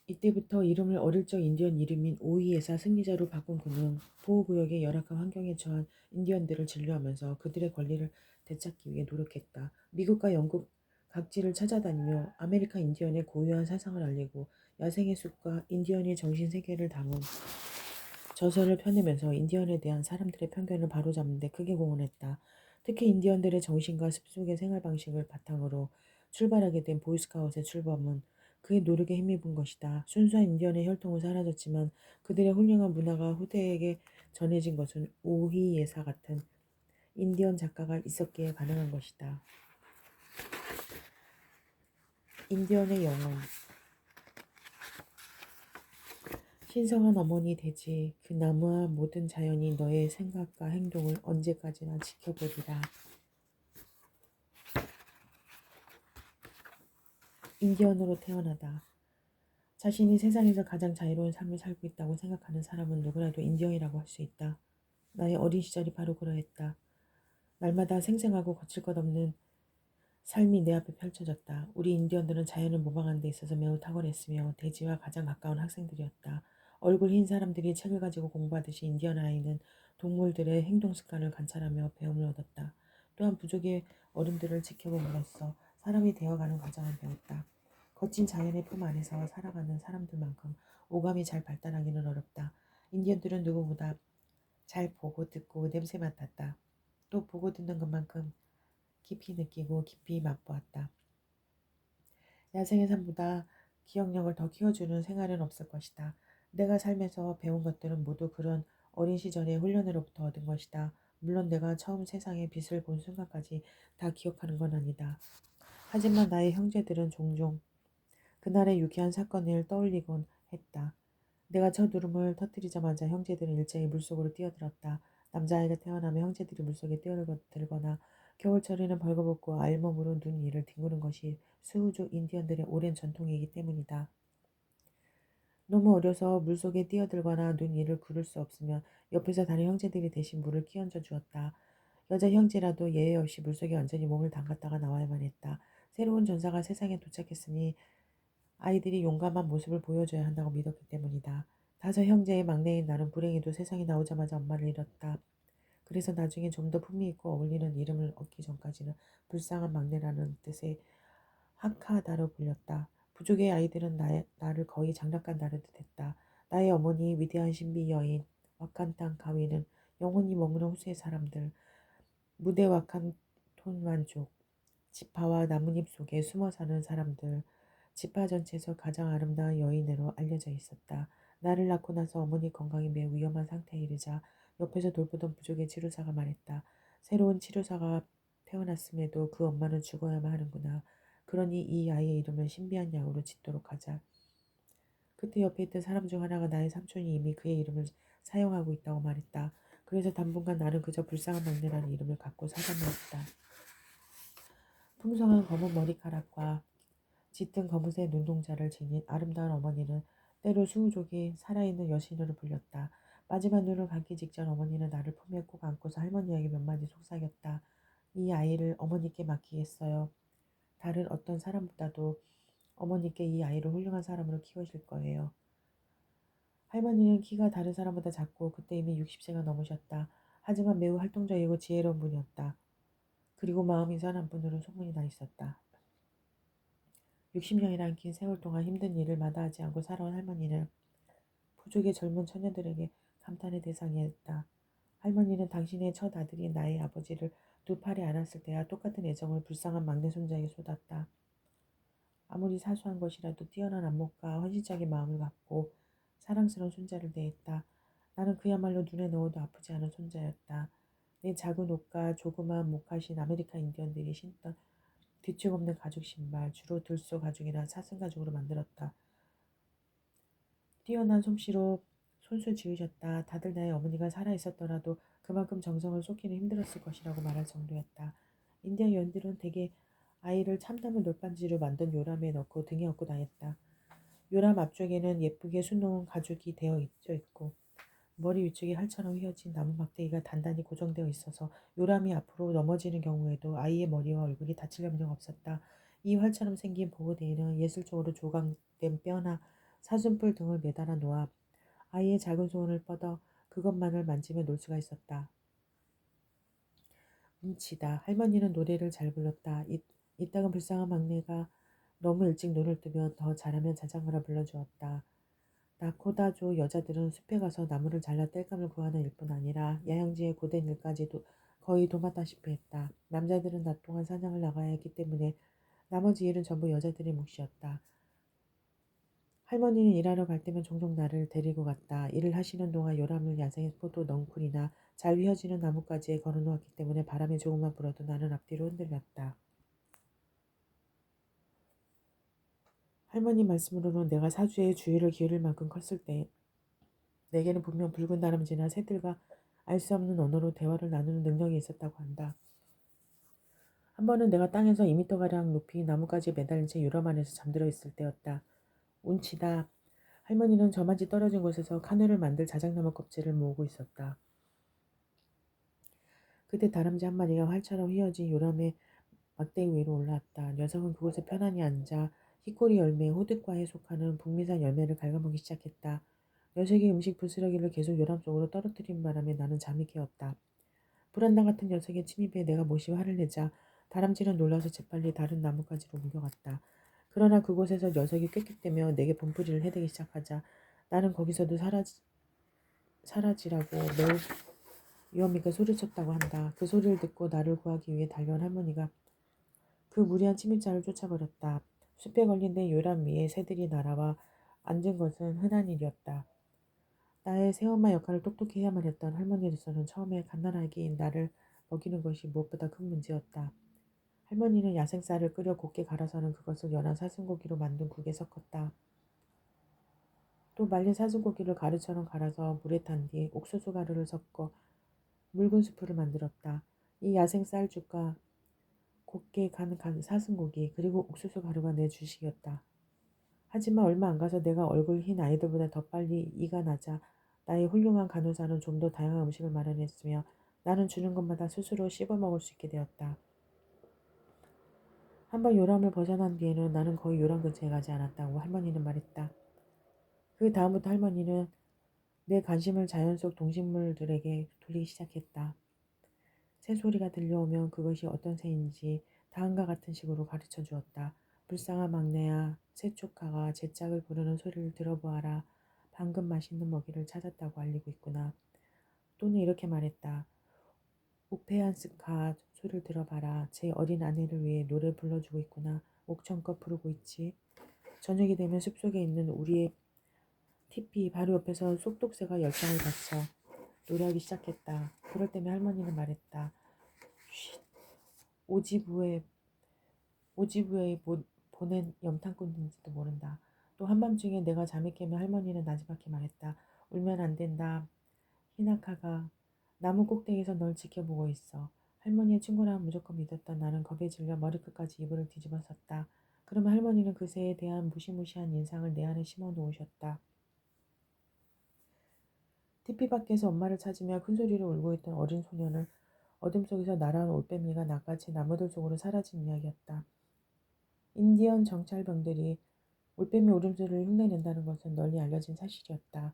이때부터 이름을 어릴 적 인디언 이름인 오이에사 승리자로 바꾼 그는 보호구역의 열악한 환경에 처한 인디언들을 진료하면서 그들의 권리를 되찾기 위해 노력했다. 미국과 영국 각지를 찾아다니며 아메리카 인디언의 고유한 사상을 알리고 야생의 숲과 인디언의 정신세계를 담은 저서를 펴내면서 인디언에 대한 사람들의 편견을 바로잡는 데 크게 공헌했다. 특히 인디언들의 정신과 숲속의 생활 방식을 바탕으로 출발하게 된 보이스카웃의 출범은 그의 노력에 힘입은 것이다. 순수한 인디언의 혈통은 사라졌지만 그들의 훌륭한 문화가 후대에게 전해진 것은 오히예사 같은 인디언 작가가 있었기에 가능한 것이다. 인디언의 영혼. 신성한 어머니 돼지, 그 나무와 모든 자연이 너의 생각과 행동을 언제까지나 지켜보리라. 인디언으로 태어나다. 자신이 세상에서 가장 자유로운 삶을 살고 있다고 생각하는 사람은 누구라도 인디언이라고 할 수 있다. 나의 어린 시절이 바로 그러했다. 날마다 생생하고 거칠 것 없는 삶이 내 앞에 펼쳐졌다. 우리 인디언들은 자연을 모방하는 데 있어서 매우 탁월했으며 대지와 가장 가까운 학생들이었다. 얼굴 흰 사람들이 책을 가지고 공부하듯이 인디언 아이는 동물들의 행동 습관을 관찰하며 배움을 얻었다. 또한 부족의 어른들을 지켜봄으로써 사람이 되어가는 과정을 배웠다. 거친 자연의 품 안에서 살아가는 사람들만큼 오감이 잘 발달하기는 어렵다. 인디언들은 누구보다 잘 보고 듣고 냄새 맡았다. 또 보고 듣는 것만큼 깊이 느끼고 깊이 맛보았다. 야생의 삶보다 기억력을 더 키워주는 생활은 없을 것이다. 내가 살면서 배운 것들은 모두 그런 어린 시절의 훈련으로부터 얻은 것이다. 물론 내가 처음 세상에 빛을 본 순간까지 다 기억하는 건 아니다. 하지만 나의 형제들은 종종 그날의 유쾌한 사건을 떠올리곤 했다. 내가 첫 울음을 터뜨리자마자 형제들은 일제히 물속으로 뛰어들었다. 남자아이가 태어나면 형제들이 물속에 뛰어들거나 겨울철에는 벌거벗고 알몸으로 눈 위를 뒹구는 것이 수우족 인디언들의 오랜 전통이기 때문이다. 너무 어려서 물속에 뛰어들거나 눈 위를 구를 수 없으면 옆에서 다른 형제들이 대신 물을 끼얹어 주었다. 여자 형제라도 예외 없이 물속에 완전히 몸을 담갔다가 나와야만 했다. 새로운 전사가 세상에 도착했으니 아이들이 용감한 모습을 보여줘야 한다고 믿었기 때문이다. 다섯 형제의 막내인 나는 불행히도 세상에 나오자마자 엄마를 잃었다. 그래서 나중에 좀 더 품위있고 어울리는 이름을 얻기 전까지는 불쌍한 막내라는 뜻의 하카다로 불렸다. 부족의 아이들은 나를 거의 장난감 다루듯 했다. 나의 어머니 위대한 신비 여인 와칸탕 가위는 영혼이 머무는 호수의 사람들 무대 와칸톤만족 지파와 나뭇잎 속에 숨어 사는 사람들 지파 전체에서 가장 아름다운 여인으로 알려져 있었다. 나를 낳고 나서 어머니 건강이 매우 위험한 상태에 이르자 옆에서 돌보던 부족의 치료사가 말했다. 새로운 치료사가 태어났음에도 그 엄마는 죽어야만 하는구나. 그러니 이 아이의 이름을 신비한 양으로 짓도록 하자. 그때 옆에 있던 사람 중 하나가 나의 삼촌이 이미 그의 이름을 사용하고 있다고 말했다. 그래서 당분간 나는 그저 불쌍한 막내라는 이름을 갖고 살아만 했다. 풍성한 검은 머리카락과 짙은 검은색 눈동자를 지닌 아름다운 어머니는 때로 수우족이 살아있는 여신으로 불렸다. 마지막 눈을 감기 직전 어머니는 나를 품에 꼭 안고서 할머니에게 몇 마디 속삭였다. 이 아이를 어머니께 맡기겠어요. 다른 어떤 사람보다도 어머니께 이 아이를 훌륭한 사람으로 키우실 거예요. 할머니는 키가 다른 사람보다 작고 그때 이미 60세가 넘으셨다. 하지만 매우 활동적이고 지혜로운 분이었다. 그리고 마음이 선한 분으로 소문이 나 있었다. 60년이란 긴 세월 동안 힘든 일을 마다하지 않고 살아온 할머니는 부족의 젊은 처녀들에게 감탄의 대상이었다. 할머니는 당신의 첫 아들인 나의 아버지를 두 팔에 안았을 때와 똑같은 애정을 불쌍한 막내 손자에게 쏟았다. 아무리 사소한 것이라도 뛰어난 안목과 헌신적인 마음을 갖고 사랑스러운 손자를 대했다. 나는 그야말로 눈에 넣어도 아프지 않은 손자였다. 내 작은 옷과 조그마한 목하신 아메리카 인디언들이 신던 뒤축 없는 가죽 신발, 주로 들소 가죽이나 사슴 가죽으로 만들었다. 뛰어난 솜씨로 손수 지으셨다. 다들 나의 어머니가 살아있었더라도 그만큼 정성을 쏟기는 힘들었을 것이라고 말할 정도였다. 인디언 여인들은 대개 아이를 참나무 놀반지로 만든 요람에 넣고 등에 업고 다녔다. 요람 앞쪽에는 예쁘게 수놓은 가죽이 되어 있고 머리 위쪽에 활처럼 휘어진 나무 막대기가 단단히 고정되어 있어서 요람이 앞으로 넘어지는 경우에도 아이의 머리와 얼굴이 다칠 염려가 없었다. 이 활처럼 생긴 보호대에는 예술적으로 조각된 뼈나 사슴뿔 등을 매달아 놓아 아이의 작은 손을 뻗어 그것만을 만지며 놀 수가 있었다. 뭉치다. 할머니는 노래를 잘 불렀다. 이따금 불쌍한 막내가 너무 일찍 눈을 뜨면 더 잘하면 자장가를 불러주었다. 나코다조 여자들은 숲에 가서 나무를 잘라 땔감을 구하는 일뿐 아니라 야영지의 고된 일까지도 거의 도맡다시피 했다. 남자들은 낮 동안 사냥을 나가야 했기 때문에 나머지 일은 전부 여자들의 몫이었다. 할머니는 일하러 갈 때면 종종 나를 데리고 갔다. 일을 하시는 동안 요람을 야생의 포도 넝쿨이나 잘 휘어지는 나뭇가지에 걸어놓았기 때문에 바람이 조금만 불어도 나는 앞뒤로 흔들렸다. 할머니 말씀으로는 내가 사주에 주의를 기울일 만큼 컸을 때 내게는 분명 붉은 다람쥐나 새들과 알 수 없는 언어로 대화를 나누는 능력이 있었다고 한다. 한 번은 내가 땅에서 2미터가량 높이 나뭇가지에 매달린 채 유람 안에서 잠들어 있을 때였다. 운치다. 할머니는 저만치 떨어진 곳에서 카누를 만들 자작나무 껍질을 모으고 있었다. 그때 다람쥐 한 마리가 활처럼 휘어진 요람의 막대기 위로 올라왔다. 녀석은 그곳에 편안히 앉아 히코리 열매, 호둣과에 속하는 북미산 열매를 갉아먹기 시작했다. 녀석이 음식 부스러기를 계속 요람 속으로 떨어뜨린 바람에 나는 잠이 깨었다. 불안당 같은 녀석의 침입에 내가 몹시 화를 내자 다람쥐는 놀라서 재빨리 다른 나뭇가지로 옮겨갔다. 그러나 그곳에서 녀석이 꾀꾀대며 내게 분풀이를 해대기 시작하자 나는 거기서도 사라지라고 매우 위험있게 소리쳤다고 한다. 그 소리를 듣고 나를 구하기 위해 달려온 할머니가 그 무리한 침입자를 쫓아버렸다. 숲에 걸린 내 요람 위에 새들이 날아와 앉은 것은 흔한 일이었다. 나의 새엄마 역할을 똑똑히 해야만 했던 할머니로서는 처음에 갓난아기인 나를 먹이는 것이 무엇보다 큰 문제였다. 할머니는 야생쌀을 끓여 곱게 갈아서는 그것을 연한 사슴고기로 만든 국에 섞었다. 또 말린 사슴고기를 가루처럼 갈아서 물에 탄 뒤 옥수수 가루를 섞어 묽은 수프를 만들었다. 이 야생 쌀죽과 곱게 간 사슴고기 그리고 옥수수 가루가 내 주식이었다. 하지만 얼마 안 가서 내가 얼굴 흰 아이들보다 더 빨리 이가 나자 나의 훌륭한 간호사는 좀 더 다양한 음식을 마련했으며 나는 주는 것마다 스스로 씹어 먹을 수 있게 되었다. 한번 요람을 벗어난 뒤에는 나는 거의 요람 근처에 가지 않았다고 할머니는 말했다. 그 다음부터 할머니는 내 관심을 자연 속 동식물들에게 돌리기 시작했다. 새소리가 들려오면 그것이 어떤 새인지 다음과 같은 식으로 가르쳐 주었다. 불쌍한 막내야, 새 조카가 제 짝을 부르는 소리를 들어보아라. 방금 맛있는 먹이를 찾았다고 알리고 있구나. 또는 이렇게 말했다. 우페안스카 소리를 들어봐라. 제 어린 아내를 위해 노래 불러주고 있구나. 옥청껏 부르고 있지. 저녁이 되면 숲속에 있는 우리의 티피 바로 옆에서 쏙독새가 열장을 바쳐 노래하기 시작했다. 그럴 때면 할머니는 말했다. 쉿, 오지부에 보낸 염탐꾼인지도 모른다. 또 한밤중에 내가 잠이 깨면 할머니는 나지막히 말했다. 울면 안 된다. 히나카가 나무 꼭대기에서 널 지켜보고 있어. 할머니의 친구라면 무조건 믿었던 나는 겁에 질려 머리끝까지 이불을 뒤집어 썼다. 그러면 할머니는 그 새에 대한 무시무시한 인상을 내 안에 심어 놓으셨다. 티피 밖에서 엄마를 찾으며 큰 소리로 울고 있던 어린 소년을 어둠 속에서 날아온 올빼미가 낚아채 나무들 속으로 사라진 이야기였다. 인디언 정찰병들이 올빼미 울음소리를 흉내낸다는 것은 널리 알려진 사실이었다.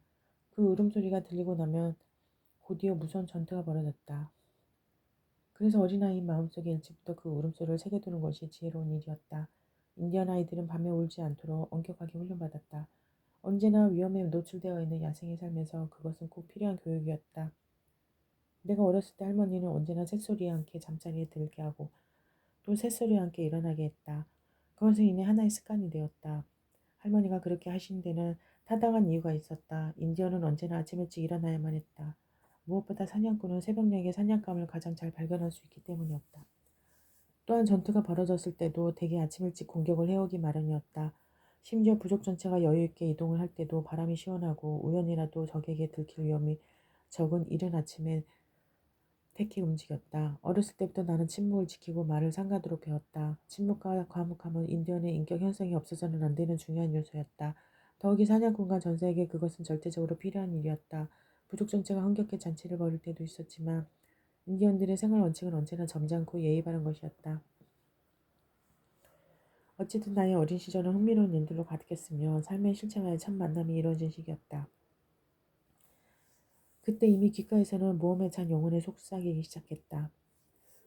그 울음소리가 들리고 나면 곧이어 무서운 전투가 벌어졌다. 그래서 어린아이인 마음속에 일찍부터 그 울음소리를 새겨두는 것이 지혜로운 일이었다. 인디언 아이들은 밤에 울지 않도록 엄격하게 훈련받았다. 언제나 위험에 노출되어 있는 야생의 삶에서 그것은 꼭 필요한 교육이었다. 내가 어렸을 때 할머니는 언제나 새소리와 함께 잠자리에 들게 하고 또 새소리와 함께 일어나게 했다. 그것은 이내 하나의 습관이 되었다. 할머니가 그렇게 하신 데는 타당한 이유가 있었다. 인디언은 언제나 아침 일찍 일어나야만 했다. 무엇보다 사냥꾼은 새벽녘의 사냥감을 가장 잘 발견할 수 있기 때문이었다. 또한 전투가 벌어졌을 때도 대개 아침 일찍 공격을 해오기 마련이었다. 심지어 부족 전체가 여유있게 이동을 할 때도 바람이 시원하고 우연이라도 적에게 들킬 위험이 적은 이른 아침에 택히 움직였다. 어렸을 때부터 나는 침묵을 지키고 말을 삼가도록 배웠다. 침묵과 과묵함은 인디언의 인격 형성이 없어서는 안 되는 중요한 요소였다. 더욱이 사냥꾼과 전사에게 그것은 절대적으로 필요한 일이었다. 부족 전체가 흥겹게 잔치를 벌일 때도 있었지만 인디언들의 생활 원칙은 언제나 점잖고 예의 바른 것이었다. 어쨌든 나의 어린 시절은 흥미로운 일들로 가득했으며 삶의 실체와의 첫 만남이 이루어진 시기였다. 그때 이미 귓가에서는 모험에 찬 영혼의 속삭이기 시작했다.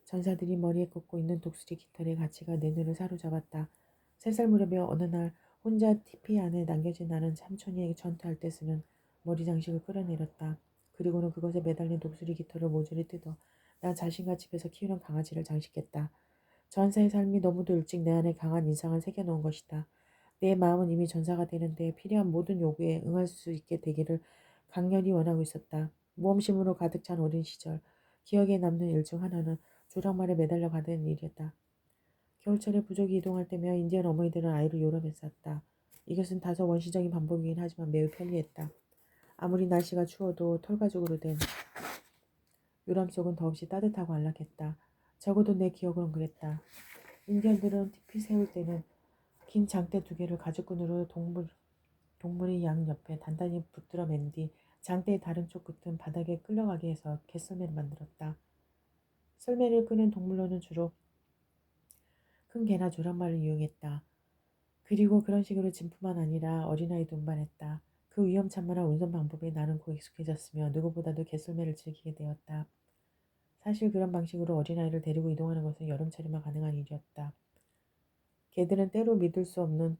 전사들이 머리에 꽂고 있는 독수리 깃털의 가치가 내 눈을 사로잡았다. 3살 무렵에 어느 날 혼자 티피 안에 남겨진 나는 삼촌이 전투할 때 쓰는 머리 장식을 끌어내렸다. 그리고는 그것에 매달린 독수리 깃털을 모조리 뜯어 나 자신과 집에서 키우는 강아지를 장식했다. 전사의 삶이 너무도 일찍 내 안에 강한 인상을 새겨놓은 것이다. 내 마음은 이미 전사가 되는데 필요한 모든 요구에 응할 수 있게 되기를 강렬히 원하고 있었다. 모험심으로 가득 찬 어린 시절. 기억에 남는 일 중 하나는 조랑말에 매달려 가는 일이었다. 겨울철에 부족이 이동할 때며 인디언 어머니들은 아이를 요람에 쌌다. 이것은 다소 원시적인 방법이긴 하지만 매우 편리했다. 아무리 날씨가 추워도 털가죽으로 된 요람 속은 더없이 따뜻하고 안락했다. 적어도 내 기억으론 그랬다. 인디언들은 티피 세울 때는 긴 장대 2개를 가죽끈으로 동물의 양 옆에 단단히 붙들어 맨 뒤 장대의 다른 쪽 끝은 바닥에 끌려가게 해서 개썰매를 만들었다. 썰매를 끄는 동물로는 주로 큰 개나 조랑말을 이용했다. 그리고 그런 식으로 진뿐만 아니라 어린아이도 운반했다. 그 위험천만한 운송 방법에 나는 곧 익숙해졌으며 누구보다도 개썰매를 즐기게 되었다. 사실 그런 방식으로 어린아이를 데리고 이동하는 것은 여름철에만 가능한 일이었다. 개들은 때로 믿을 수 없는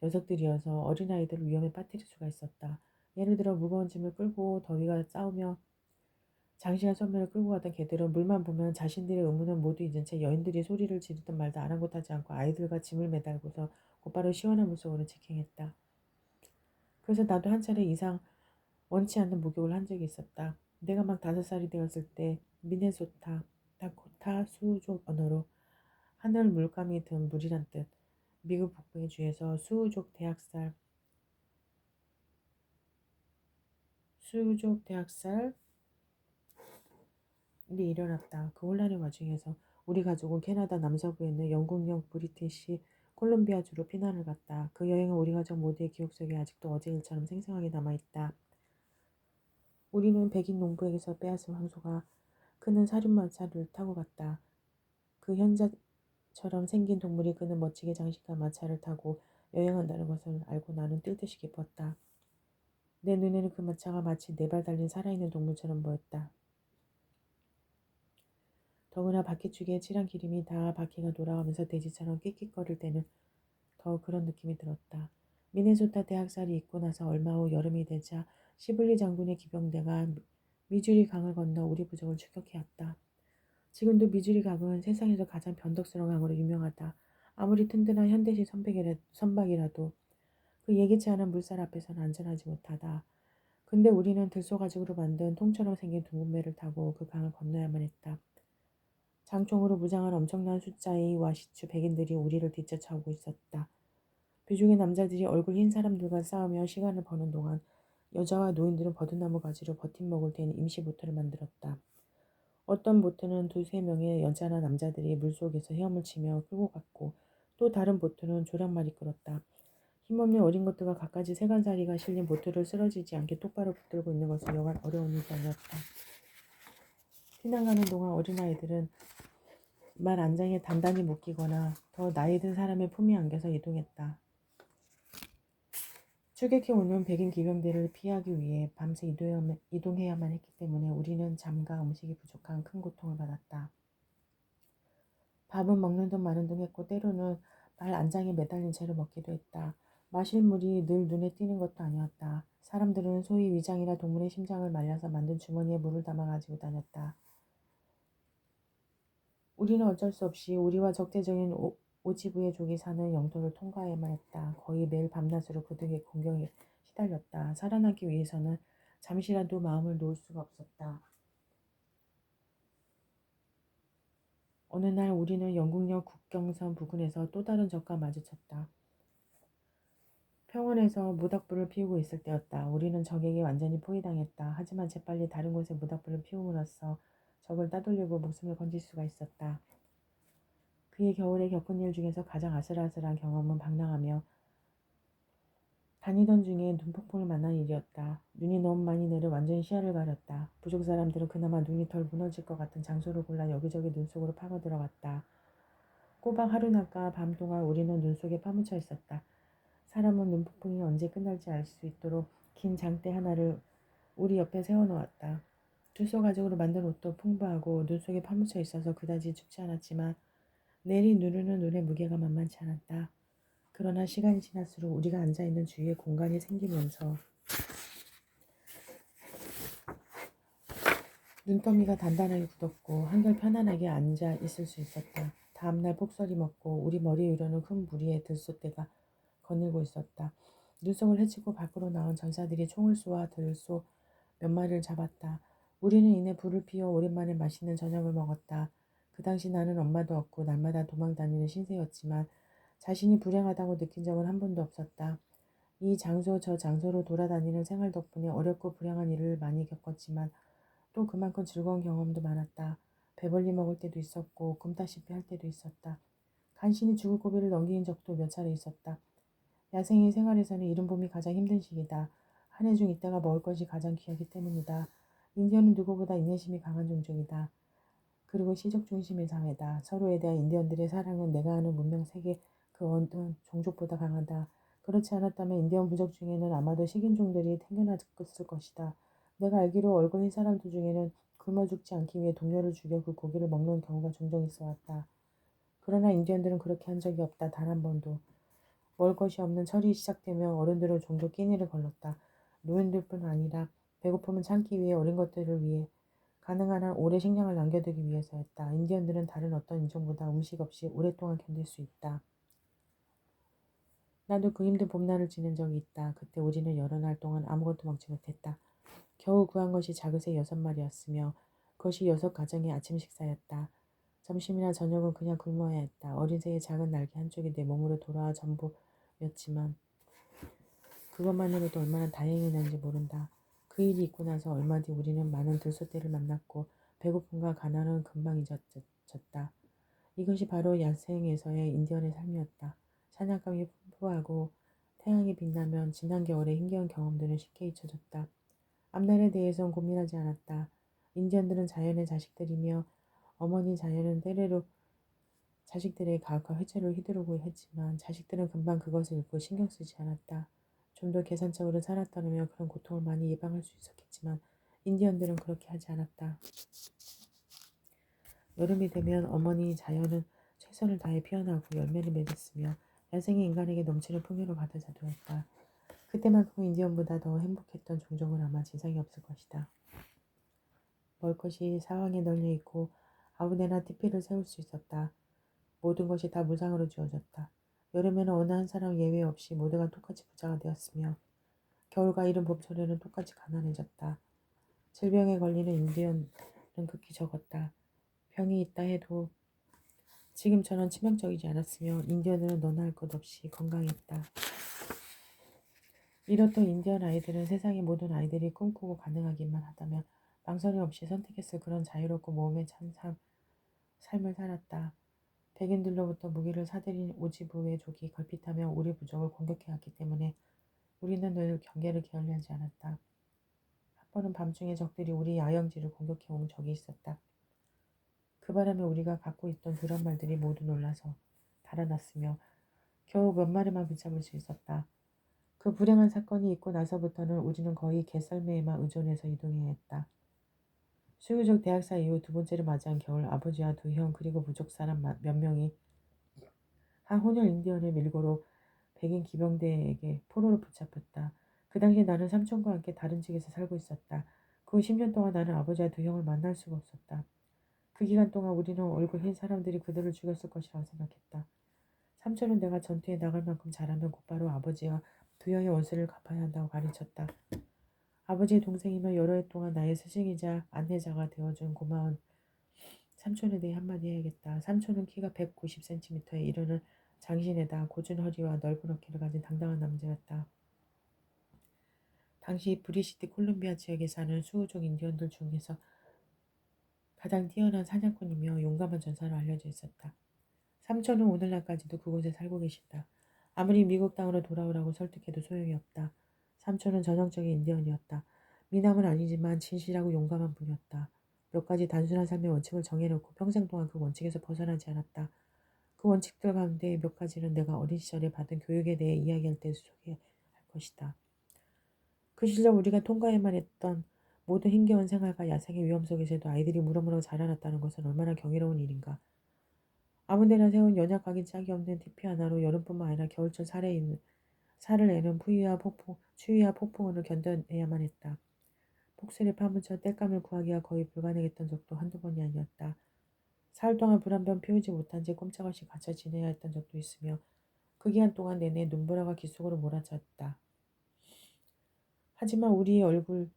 녀석들이어서 어린아이들을 위험에 빠뜨릴 수가 있었다. 예를 들어 무거운 짐을 끌고 더위가 싸우며 장시간 선매를 끌고 가던 개들은 물만 보면 자신들의 의무는 모두 잊은 채 여인들이 소리를 지르든 말든 아랑곳하지 않고 아이들과 짐을 매달고서 곧바로 시원한 물속으로 직행했다. 그래서 나도 한 차례 이상 원치 않는 목욕을 한 적이 있었다. 내가 막 5살이 되었을 때 미네소타, 다코타 수우족 언어로 하늘 물감이 든 물이란 뜻. 미국 북부의 주에서 수우족 대학살이 일어났다. 그 혼란의 와중에서 우리 가족은 캐나다 남서부에 있는 영국령 브리티시 콜롬비아주로 피난을 갔다. 그 여행은 우리 가족 모두의 기억 속에 아직도 어제 일처럼 생생하게 남아있다. 우리는 백인 농부에게서 빼앗은 황소가 그는 사륜마차를 타고 갔다. 그 현자처럼 생긴 동물이 그는 멋지게 장식한 마차를 타고 여행한다는 것을 알고 나는 뛸 듯이 기뻤다. 내 눈에는 그 마차가 마치 4발 달린 살아있는 동물처럼 보였다. 더구나 바퀴축에 칠한 기름이 다 바퀴가 돌아가면서 돼지처럼 끽끽거릴 때는 더 그런 느낌이 들었다. 미네소타 대학살이 있고 나서 얼마 후 여름이 되자 시블리 장군의 기병대가 미주리 강을 건너 우리 부족을 추격해왔다. 지금도 미주리 강은 세상에서 가장 변덕스러운 강으로 유명하다. 아무리 튼튼한 현대식 선박이라도 그 예기치 않은 물살 앞에서는 안전하지 못하다. 근데 우리는 들소가죽으로 만든 통처럼 생긴 둥근 배를 타고 그 강을 건너야만 했다. 장총으로 무장한 엄청난 숫자의 와시추 백인들이 우리를 뒤쫓아오고 있었다. 비중의 남자들이 얼굴 흰 사람들과 싸우며 시간을 버는 동안 여자와 노인들은 버드나무 가지로 버팀목을 댄 임시 보트를 만들었다. 어떤 보트는 2~3명의 여자나 남자들이 물속에서 헤엄을 치며 끌고 갔고 또 다른 보트는 조랑말이 끌었다. 힘없는 어린 것들과 갖가지 세간살이가 실린 보트를 쓰러지지 않게 똑바로 붙들고 있는 것은 여간 어려운 일이 아니었다. 피난 가는 동안 어린아이들은 말 안장에 단단히 묶이거나 더 나이 든 사람의 품에 안겨서 이동했다. 추격해오는 백인 기병대를 피하기 위해 밤새 이동해야만 했기 때문에 우리는 잠과 음식이 부족한 큰 고통을 받았다. 밥은 먹는 둥 마는 둥 했고 때로는 말 안장에 매달린 채로 먹기도 했다. 마실 물이 늘 눈에 띄는 것도 아니었다. 사람들은 소위 위장이나 동물의 심장을 말려서 만든 주머니에 물을 담아 가지고 다녔다. 우리는 어쩔 수 없이 우리와 적대적인 오지부의 족이 사는 영토를 통과해야만 했다. 거의 매일 밤낮으로 그들의 공격에 시달렸다. 살아남기 위해서는 잠시라도 마음을 놓을 수가 없었다. 어느 날 우리는 영국령 국경선 부근에서 또 다른 적과 마주쳤다. 평원에서 모닥불을 피우고 있을 때였다. 우리는 적에게 완전히 포위당했다. 하지만 재빨리 다른 곳에 모닥불을 피움으로써 적을 따돌리고 목숨을 건질 수가 있었다. 그의 겨울에 겪은 일 중에서 가장 아슬아슬한 경험은 방랑하며 다니던 중에 눈폭풍을 만난 일이었다. 눈이 너무 많이 내려 완전히 시야를 가렸다. 부족 사람들은 그나마 눈이 덜 무너질 것 같은 장소를 골라 여기저기 눈 속으로 파고들어갔다. 꼬박 하루낮과 밤 동안 우리는 눈 속에 파묻혀 있었다. 사람은 눈폭풍이 언제 끝날지 알 수 있도록 긴 장대 하나를 우리 옆에 세워놓았다. 주소 가죽으로 만든 옷도 풍부하고 눈 속에 파묻혀 있어서 그다지 춥지 않았지만 내리 누르는 눈의 무게가 만만치 않았다. 그러나 시간이 지날수록 우리가 앉아있는 주위에 공간이 생기면서 눈더미가 단단하게 굳었고 한결 편안하게 앉아 있을 수 있었다. 다음날 폭설이 먹고 우리 머리 위로는 큰 무리의 들소떼가 거닐고 있었다. 눈속을 헤치고 밖으로 나온 전사들이 총을 쏘아 들소 몇 마리를 잡았다. 우리는 이내 불을 피워 오랜만에 맛있는 저녁을 먹었다. 그 당시 나는 엄마도 없고 날마다 도망 다니는 신세였지만 자신이 불행하다고 느낀 적은 한 번도 없었다. 이 장소 저 장소로 돌아다니는 생활 덕분에 어렵고 불행한 일을 많이 겪었지만 또 그만큼 즐거운 경험도 많았다. 배불리 먹을 때도 있었고 굶다시피 할 때도 있었다. 간신히 죽을 고비를 넘긴 적도 몇 차례 있었다. 야생의 생활에서는 이른 봄이 가장 힘든 시기다. 한 해 중 이때가 먹을 것이 가장 귀하기 때문이다. 인디언은 누구보다 인내심이 강한 종족이다. 그리고 시적 중심의 사회다. 서로에 대한 인디언들의 사랑은 내가 아는 문명 세계 그 어느 종족보다 강하다. 그렇지 않았다면 인디언 부족 중에는 아마도 식인종들이 생겨났을 것이다. 내가 알기로 얼굴 흰 사람들 중에는 굶어 죽지 않기 위해 동료를 죽여 그 고기를 먹는 경우가 종종 있어 왔다. 그러나 인디언들은 그렇게 한 적이 없다. 단 한 번도. 먹을 것이 없는 철이 시작되며 어른들은 종종 끼니를 걸렀다. 노인들뿐 아니라 배고픔은 참기 위해 어린 것들을 위해 가능한 한 오래 식량을 남겨두기 위해서였다. 인디언들은 다른 어떤 인종보다 음식 없이 오랫동안 견딜 수 있다. 나도 그 힘든 봄날을 지낸 적이 있다. 그때 우리는 여러 날 동안 아무것도 먹지 못했다. 겨우 구한 것이 작으세 6마리였으며 그것이 6가정의 아침 식사였다. 점심이나 저녁은 그냥 굶어야 했다. 어린 새의 작은 날개 한쪽이 내 몸으로 돌아와 전부였지만 그것만으로도 얼마나 다행이었는지 모른다. 그 일이 있고 나서 얼마 뒤 우리는 많은 들소떼를 만났고 배고픔과 가난은 금방 잊어졌다. 이것이 바로 야생에서의 인디언의 삶이었다. 사냥감이 풍부하고 태양이 빛나면 지난 겨울의 힘겨운 경험들은 쉽게 잊혀졌다. 앞날에 대해선 고민하지 않았다. 인디언들은 자연의 자식들이며 어머니 자연은 때때로 자식들의 가학과 회초를 휘두르고 했지만 자식들은 금방 그것을 잊고 신경 쓰지 않았다. 좀 더 계산적으로 살았더라면 그런 고통을 많이 예방할 수 있었겠지만 인디언들은 그렇게 하지 않았다. 여름이 되면 어머니 자연은 최선을 다해 피어나고 열매를 맺었으며 야생의 인간에게 넘치는 풍요를 가져 자두했다. 그때만큼은 인디언보다 더 행복했던 종족은 아마 지상에 없을 것이다. 먹을 것이 사방에 널려 있고 아무데나 티피를 세울 수 있었다. 모든 것이 다 무상으로 주어졌다. 여름에는 어느 한 사람 예외 없이 모두가 똑같이 부자가 되었으며 겨울과 이른 봄철에는 똑같이 가난해졌다. 질병에 걸리는 인디언은 극히 적었다. 병이 있다 해도 지금처럼 치명적이지 않았으며 인디언들은 너나 할 것 없이 건강했다. 이렇던 인디언 아이들은 세상의 모든 아이들이 꿈꾸고 가능하기만 하다면 망설임 없이 선택했을 그런 자유롭고 모험에 찬 삶을 살았다. 백인들로부터 무기를 사들인 오지부의 족이 걸핏하며 우리 부족을 공격해왔기 때문에 우리는 늘 경계를 게을리하지 않았다. 한 번은 밤중에 적들이 우리 야영지를 공격해온 적이 있었다. 그 바람에 우리가 갖고 있던 그런 말들이 모두 놀라서 달아났으며 겨우 몇 마리만 붙잡을 수 있었다. 그 불행한 사건이 있고 나서부터는 우리는 거의 개썰매에만 의존해서 이동해야 했다. 수유족 대학사 이후 두 번째를 맞이한 겨울 아버지와 두 형 그리고 부족 사람 몇 명이 한 혼혈 인디언의 밀고로 백인 기병대에게 포로로 붙잡혔다. 그 당시 나는 삼촌과 함께 다른 지역에서 살고 있었다. 그 10년 동안 나는 아버지와 두 형을 만날 수가 없었다. 그 기간 동안 우리는 얼굴 흰 사람들이 그들을 죽였을 것이라고 생각했다. 삼촌은 내가 전투에 나갈 만큼 잘하면 곧바로 아버지와 두 형의 원수를 갚아야 한다고 가르쳤다. 아버지의 동생이며 여러 해 동안 나의 스승이자 안내자가 되어준 고마운 삼촌에 대해 한마디 해야겠다. 삼촌은 키가 190cm에 이르는 장신에다 고준 허리와 넓은 어깨를 가진 당당한 남자였다. 당시 브리시티 콜룸비아 지역에 사는 수호족 인디언들 중에서 가장 뛰어난 사냥꾼이며 용감한 전사로 알려져 있었다. 삼촌은 오늘날까지도 그곳에 살고 계신다. 아무리 미국 땅으로 돌아오라고 설득해도 소용이 없다. 삼촌은 전형적인 인디언이었다. 미남은 아니지만 진실하고 용감한 분이었다. 몇 가지 단순한 삶의 원칙을 정해놓고 평생 동안 그 원칙에서 벗어나지 않았다. 그 원칙들 가운데 몇 가지는 내가 어린 시절에 받은 교육에 대해 이야기할 때 소개할 것이다. 그 시절 우리가 통과해만 했던 모든 힘겨운 생활과 야생의 위험 속에서도 아이들이 무럭무럭 자라났다는 것은 얼마나 경이로운 일인가. 아무데나 세운 연약하긴 짝이 없는 티피 하나로 여름뿐만 아니라 겨울철 살을 내는 추위와 폭풍을 견뎌내야만 했다. 폭설에 파묻혀 땔감을 구하기가 거의 불가능했던 적도 한두 번이 아니었다. 사흘 동안 불 한 번 피우지 못한 채 꼼짝없이 갇혀 지내야 했던 적도 있으며 그 기간 동안 내내 눈보라가 귓속으로 몰아쳤다. 하지만 우리의 얼굴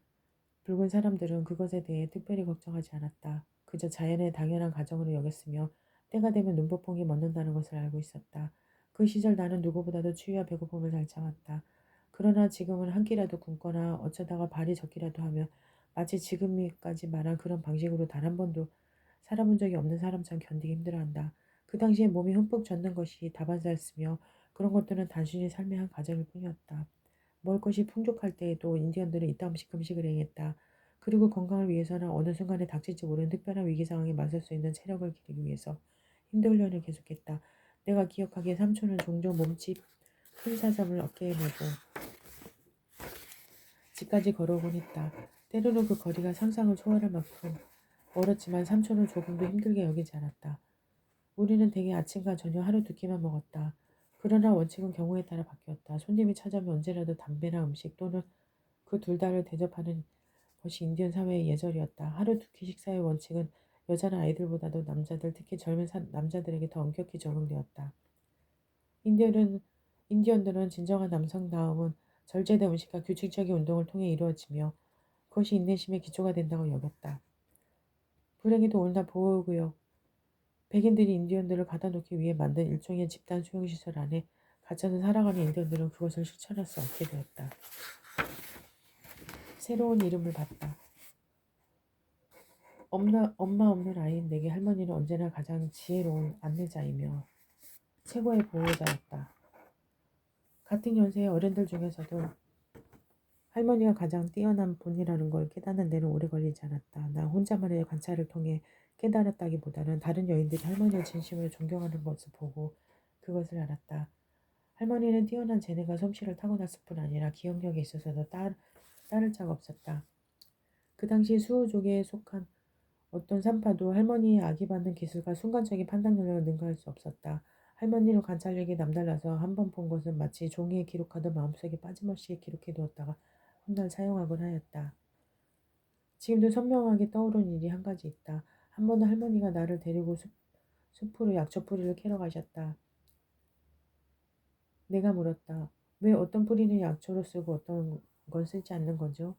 붉은 사람들은 그것에 대해 특별히 걱정하지 않았다. 그저 자연의 당연한 과정으로 여겼으며 때가 되면 눈폭풍이 멎는다는 것을 알고 있었다. 그 시절 나는 누구보다도 추위와 배고픔을 잘 참았다. 그러나 지금은 한 끼라도 굶거나 어쩌다가 발이 젖기라도 하며 마치 지금까지 말한 그런 방식으로 단 한 번도 살아본 적이 없는 사람처럼 견디기 힘들어한다. 그 당시에 몸이 흠뻑 젖는 것이 다반사였으며 그런 것들은 단순히 삶의 한 과정일 뿐이었다. 먹을 것이 풍족할 때에도 인디언들은 이따금씩 금식을 행했다. 그리고 건강을 위해서나 어느 순간에 닥칠지 모르는 특별한 위기 상황에 맞설 수 있는 체력을 기르기 위해서 힘든 훈련을 계속했다. 내가 기억하기에 삼촌은 종종 몸집 큰 사람을 어깨에 메고 집까지 걸어오곤 했다. 때로는 그 거리가 상상을 초월할 만큼 멀었지만 삼촌을 조금도 힘들게 여기지 않았다. 우리는 대개 아침과 저녁 하루 두 끼만 먹었다. 그러나 원칙은 경우에 따라 바뀌었다. 손님이 찾아오면 언제라도 담배나 음식 또는 그 둘 다를 대접하는 것이 인디언 사회의 예절이었다. 하루 두 끼 식사의 원칙은 여자나 아이들보다도 남자들, 특히 젊은 남자들에게 더 엄격히 적용되었다. 인디언은, 인디언들은 진정한 남성다움은 절제된 음식과 규칙적인 운동을 통해 이루어지며 그것이 인내심의 기초가 된다고 여겼다. 불행히도 오늘날 보호구역, 백인들이 인디언들을 가둬놓기 위해 만든 일종의 집단 수용시설 안에 갇혀서 살아가는 인디언들은 그것을 실천할 수 없게 되었다. 새로운 이름을 받다. 엄마 없는 아이인 내게 할머니는 언제나 가장 지혜로운 안내자이며 최고의 보호자였다. 같은 연세의 어른들 중에서도 할머니가 가장 뛰어난 분이라는 걸 깨닫는 데는 오래 걸리지 않았다. 나 혼자만의 관찰을 통해 깨달았다기보다는 다른 여인들이 할머니를 진심으로 존경하는 것을 보고 그것을 알았다. 할머니는 뛰어난 재능과 솜씨를 타고났을 뿐 아니라 기억력에 있어서도 따를 자가 없었다. 그 당시 수호족에 속한 어떤 산파도 할머니의 아기받는 기술과 순간적인 판단 능력을 능가할 수 없었다. 할머니는 관찰력이 남달라서 한 번 본 것은 마치 종이에 기록하듯 마음속에 빠짐없이 기록해두었다가 훗날 사용하곤 하였다. 지금도 선명하게 떠오르는 일이 한 가지 있다. 한 번은 할머니가 나를 데리고 숲으로 약초 뿌리를 캐러 가셨다. 내가 물었다. 왜 어떤 뿌리는 약초로 쓰고 어떤 건 쓰지 않는 거죠?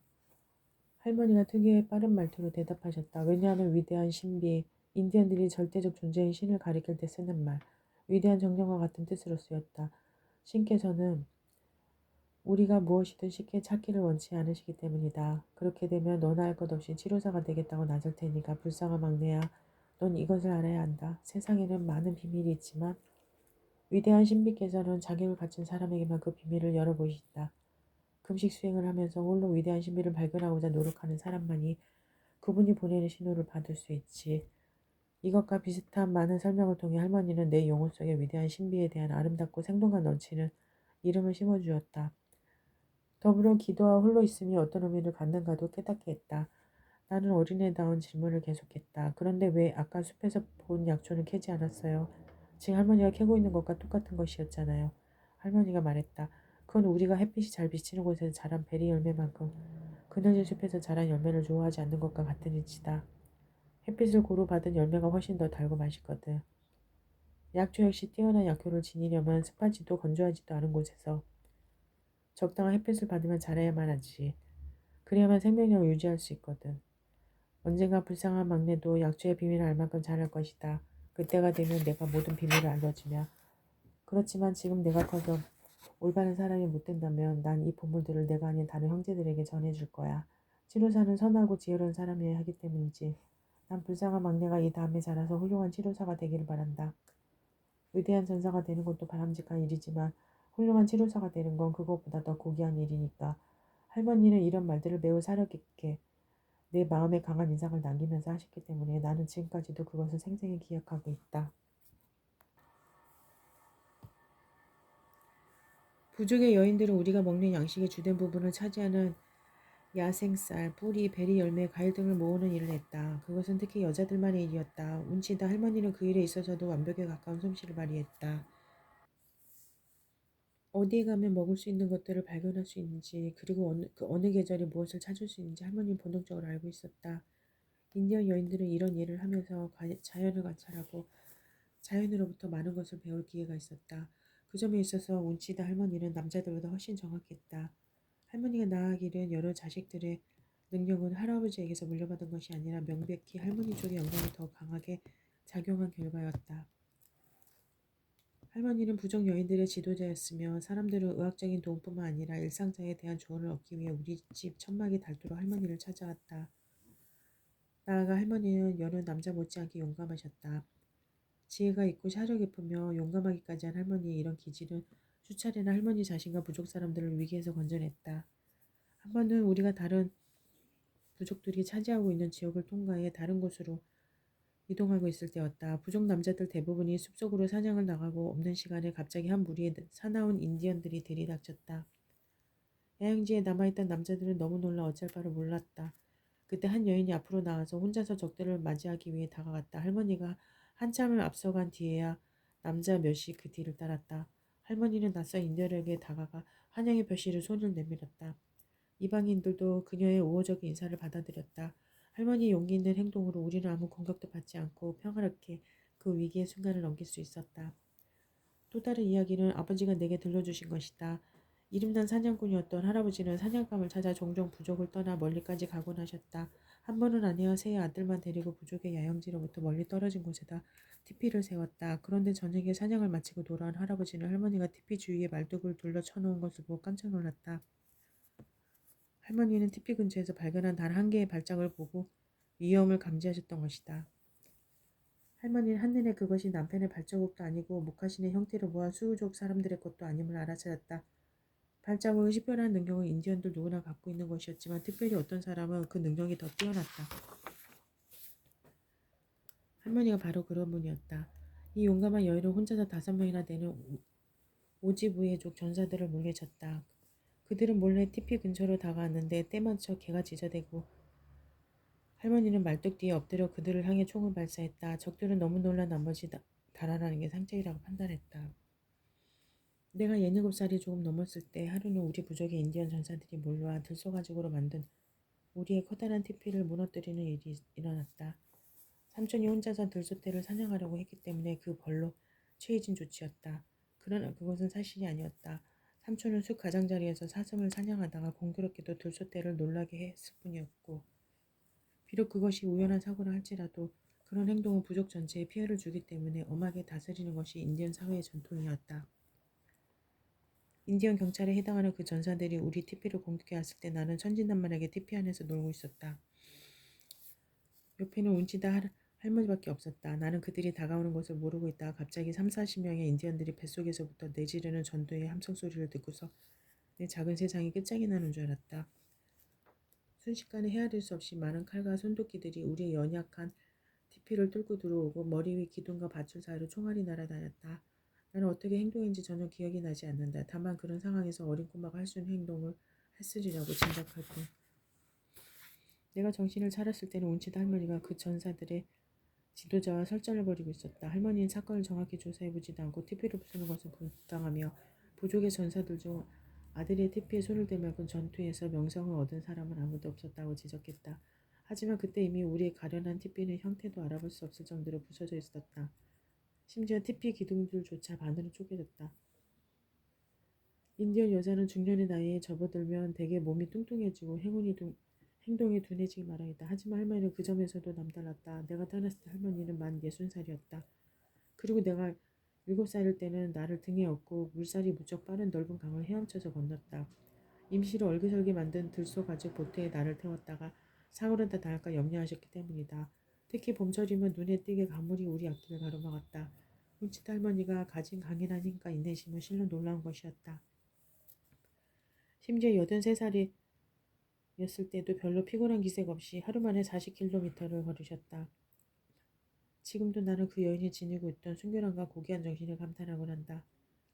할머니가 특유의 빠른 말투로 대답하셨다. 왜냐하면 위대한 신비, 인디언들이 절대적 존재인 신을 가리킬 때 쓰는 말, 위대한 정령과 같은 뜻으로 쓰였다. 신께서는 우리가 무엇이든 쉽게 찾기를 원치 않으시기 때문이다. 그렇게 되면 너나 할 것 없이 치료사가 되겠다고 나설 테니까 불쌍한 막내야. 넌 이것을 알아야 한다. 세상에는 많은 비밀이 있지만 위대한 신비께서는 자격을 갖춘 사람에게만 그 비밀을 열어보신다. 금식 수행을 하면서 홀로 위대한 신비를 발견하고자 노력하는 사람만이 그분이 보내는 신호를 받을 수 있지. 이것과 비슷한 많은 설명을 통해 할머니는 내 영혼 속에 위대한 신비에 대한 아름답고 생동감 넘치는 이름을 심어주었다. 더불어 기도와 홀로 있음이 어떤 의미를 갖는가도 깨닫게 했다. 나는 어린애다운 질문을 계속했다. 그런데 왜 아까 숲에서 본 약초는 캐지 않았어요? 지금 할머니가 캐고 있는 것과 똑같은 것이었잖아요. 할머니가 말했다. 그건 우리가 햇빛이 잘 비치는 곳에서 자란 베리 열매만큼 그늘진 숲에서 자란 열매를 좋아하지 않는 것과 같은 이치다. 햇빛을 고루 받은 열매가 훨씬 더 달고 맛있거든. 약초 역시 뛰어난 약효를 지니려면 습하지도 건조하지도 않은 곳에서 적당한 햇빛을 받으면 자라야만 하지. 그래야만 생명력을 유지할 수 있거든. 언젠가 불쌍한 막내도 약초의 비밀을 알 만큼 잘할 것이다. 그때가 되면 내가 모든 비밀을 알려주며. 그렇지만 지금 내가 커서 올바른 사람이 못 된다면 난 이 보물들을 내가 아닌 다른 형제들에게 전해줄 거야. 치료사는 선하고 지혜로운 사람이어야 하기 때문이지. 난 불쌍한 막내가 이 다음에 자라서 훌륭한 치료사가 되기를 바란다. 위대한 전사가 되는 것도 바람직한 일이지만 훌륭한 치료사가 되는 건 그것보다 더 고귀한 일이니까. 할머니는 이런 말들을 매우 사려 깊게 내 마음에 강한 인상을 남기면서 하셨기 때문에 나는 지금까지도 그것을 생생히 기억하고 있다. 부족의 여인들은 우리가 먹는 양식의 주된 부분을 차지하는 야생쌀, 뿌리, 베리 열매, 과일 등을 모으는 일을 했다. 그것은 특히 여자들만의 일이었다. 운치다 할머니는 그 일에 있어서도 완벽에 가까운 솜씨를 발휘했다. 어디에 가면 먹을 수 있는 것들을 발견할 수 있는지, 그리고 어느 계절에 무엇을 찾을 수 있는지 할머니는 본능적으로 알고 있었다. 인디언 여인들은 이런 일을 하면서 자연을 관찰하고 자연으로부터 많은 것을 배울 기회가 있었다. 그 점에 있어서 운치다 할머니는 남자들보다 훨씬 정확했다. 할머니가 낳아기른 여러 자식들의 능력은 할아버지에게서 물려받은 것이 아니라 명백히 할머니 쪽의 영향이 더 강하게 작용한 결과였다. 할머니는 부족 여인들의 지도자였으며 사람들은 의학적인 도움뿐만 아니라 일상생에 대한 조언을 얻기 위해 우리 집 천막이 닳도록 할머니를 찾아왔다. 나아가 할머니는 여느 남자 못지않게 용감하셨다. 지혜가 있고 사려 깊으며 용감하기까지 한 할머니의 이런 기질은 수차례나 할머니 자신과 부족 사람들을 위기에서 건져냈다. 한 번은 우리가 다른 부족들이 차지하고 있는 지역을 통과해 다른 곳으로 이동하고 있을 때였다. 부족 남자들 대부분이 숲속으로 사냥을 나가고 없는 시간에 갑자기 한 무리의 사나운 인디언들이 들이닥쳤다. 야영지에 남아있던 남자들은 너무 놀라 어쩔 바를 몰랐다. 그때 한 여인이 앞으로 나와서 혼자서 적들을 맞이하기 위해 다가갔다. 할머니가 한참을 앞서간 뒤에야 남자 몇이 그 뒤를 따랐다. 할머니는 낯선 인디언에게 다가가 환영의 표시로 손을 내밀었다. 이방인들도 그녀의 우호적인 인사를 받아들였다. 할머니의 용기 있는 행동으로 우리는 아무 공격도 받지 않고 평화롭게 그 위기의 순간을 넘길 수 있었다. 또 다른 이야기는 아버지가 내게 들려주신 것이다. 이름난 사냥꾼이었던 할아버지는 사냥감을 찾아 종종 부족을 떠나 멀리까지 가곤 하셨다. 한 번은 아내와 세 아들만 데리고 부족의 야영지로부터 멀리 떨어진 곳에다 티피를 세웠다. 그런데 저녁에 사냥을 마치고 돌아온 할아버지는 할머니가 티피 주위에 말뚝을 둘러 쳐놓은 것을 보고 깜짝 놀랐다. 할머니는 티피 근처에서 발견한 단 한 개의 발작을 보고 위험을 감지하셨던 것이다. 할머니는 한눈에 그것이 남편의 발자국도 아니고 목화신의 형태로 보아 수우족 사람들의 것도 아님을 알아차렸다. 발자국의 식별하는 능력은 인디언들 누구나 갖고 있는 것이었지만 특별히 어떤 사람은 그 능력이 더 뛰어났다. 할머니가 바로 그런 분이었다. 이 용감한 여인은 혼자서 5명이나 되는 오지부의족 전사들을 물리쳤다. 그들은 몰래 티피 근처로 다가왔는데 때맞춰 개가 짖어대고 할머니는 말뚝 뒤에 엎드려 그들을 향해 총을 발사했다. 적들은 너무 놀란 나머지 달아나는 게 상책이라고 판단했다. 내가 17살이 조금 넘었을 때 하루는 우리 부족의 인디언 전사들이 몰려와 들소가죽으로 만든 우리의 커다란 티피를 무너뜨리는 일이 일어났다. 삼촌이 혼자서 들소떼를 사냥하려고 했기 때문에 그 벌로 취해진 조치였다. 그러나 그것은 사실이 아니었다. 삼촌은 숲 가장자리에서 사슴을 사냥하다가 공교롭게도 들소떼를 놀라게 했을 뿐이었고 비록 그것이 우연한 사고라 할지라도 그런 행동은 부족 전체에 피해를 주기 때문에 엄하게 다스리는 것이 인디언 사회의 전통이었다. 인디언 경찰에 해당하는 그 전사들이 우리 티피를 공격해 왔을 때 나는 천진난만하게 티피 안에서 놀고 있었다. 옆에는 운치다 할머니밖에 없었다. 나는 그들이 다가오는 것을 모르고 있다가 갑자기 30-40명의 인디언들이 뱃속에서부터 내지르는 전도의 함성 소리를 듣고서 내 작은 세상이 끝장이 나는 줄 알았다. 순식간에 헤아릴 수 없이 많은 칼과 손도끼들이 우리의 연약한 티피를 뚫고 들어오고 머리 위 기둥과 밧줄 사이로 총알이 날아다녔다. 나는 어떻게 행동했는지 전혀 기억이 나지 않는다. 다만 그런 상황에서 어린 꼬마가 할 수 있는 행동을 했으리라고 짐작할 뿐. 내가 정신을 차렸을 때는 운치다 할머니가 그 전사들의 지도자와 설전을 벌이고 있었다. 할머니는 사건을 정확히 조사해보지도 않고 티피를 부수는 것을 부당하며 부족의 전사들 중 아들의 티피에 손을 대며 그 전투에서 명성을 얻은 사람은 아무도 없었다고 지적했다. 하지만 그때 이미 우리의 가련한 티피는 형태도 알아볼 수 없을 정도로 부서져 있었다. 심지어 티피 기둥들조차 반으로 쪼개졌다. 인디언 여자는 중년의 나이에 접어들면 대개 몸이 뚱뚱해지고 행동이 둔해지기 마련이다. 하지만 할머니는 그 점에서도 남달랐다. 내가 태어났을 때 할머니는 만 60살이었다. 그리고 내가 7살일 때는 나를 등에 업고 물살이 무척 빠른 넓은 강을 헤엄쳐서 건넜다. 임시로 얼기설기 만든 들소가죽 보트에 나를 태웠다가 사고는 다 당할까 염려하셨기 때문이다. 특히 봄철이면 눈에 띄게 가물이 우리 앞길을 가로막았다. 운치타 할머니가 가진 강인한 힘과 인내심은 실로 놀라운 것이었다. 심지어 83살이었을 때도 별로 피곤한 기색 없이 하루 만에 40km를 걸으셨다. 지금도 나는 그 여인이 지니고 있던 순결함과 고귀한 정신을 감탄하곤 한다.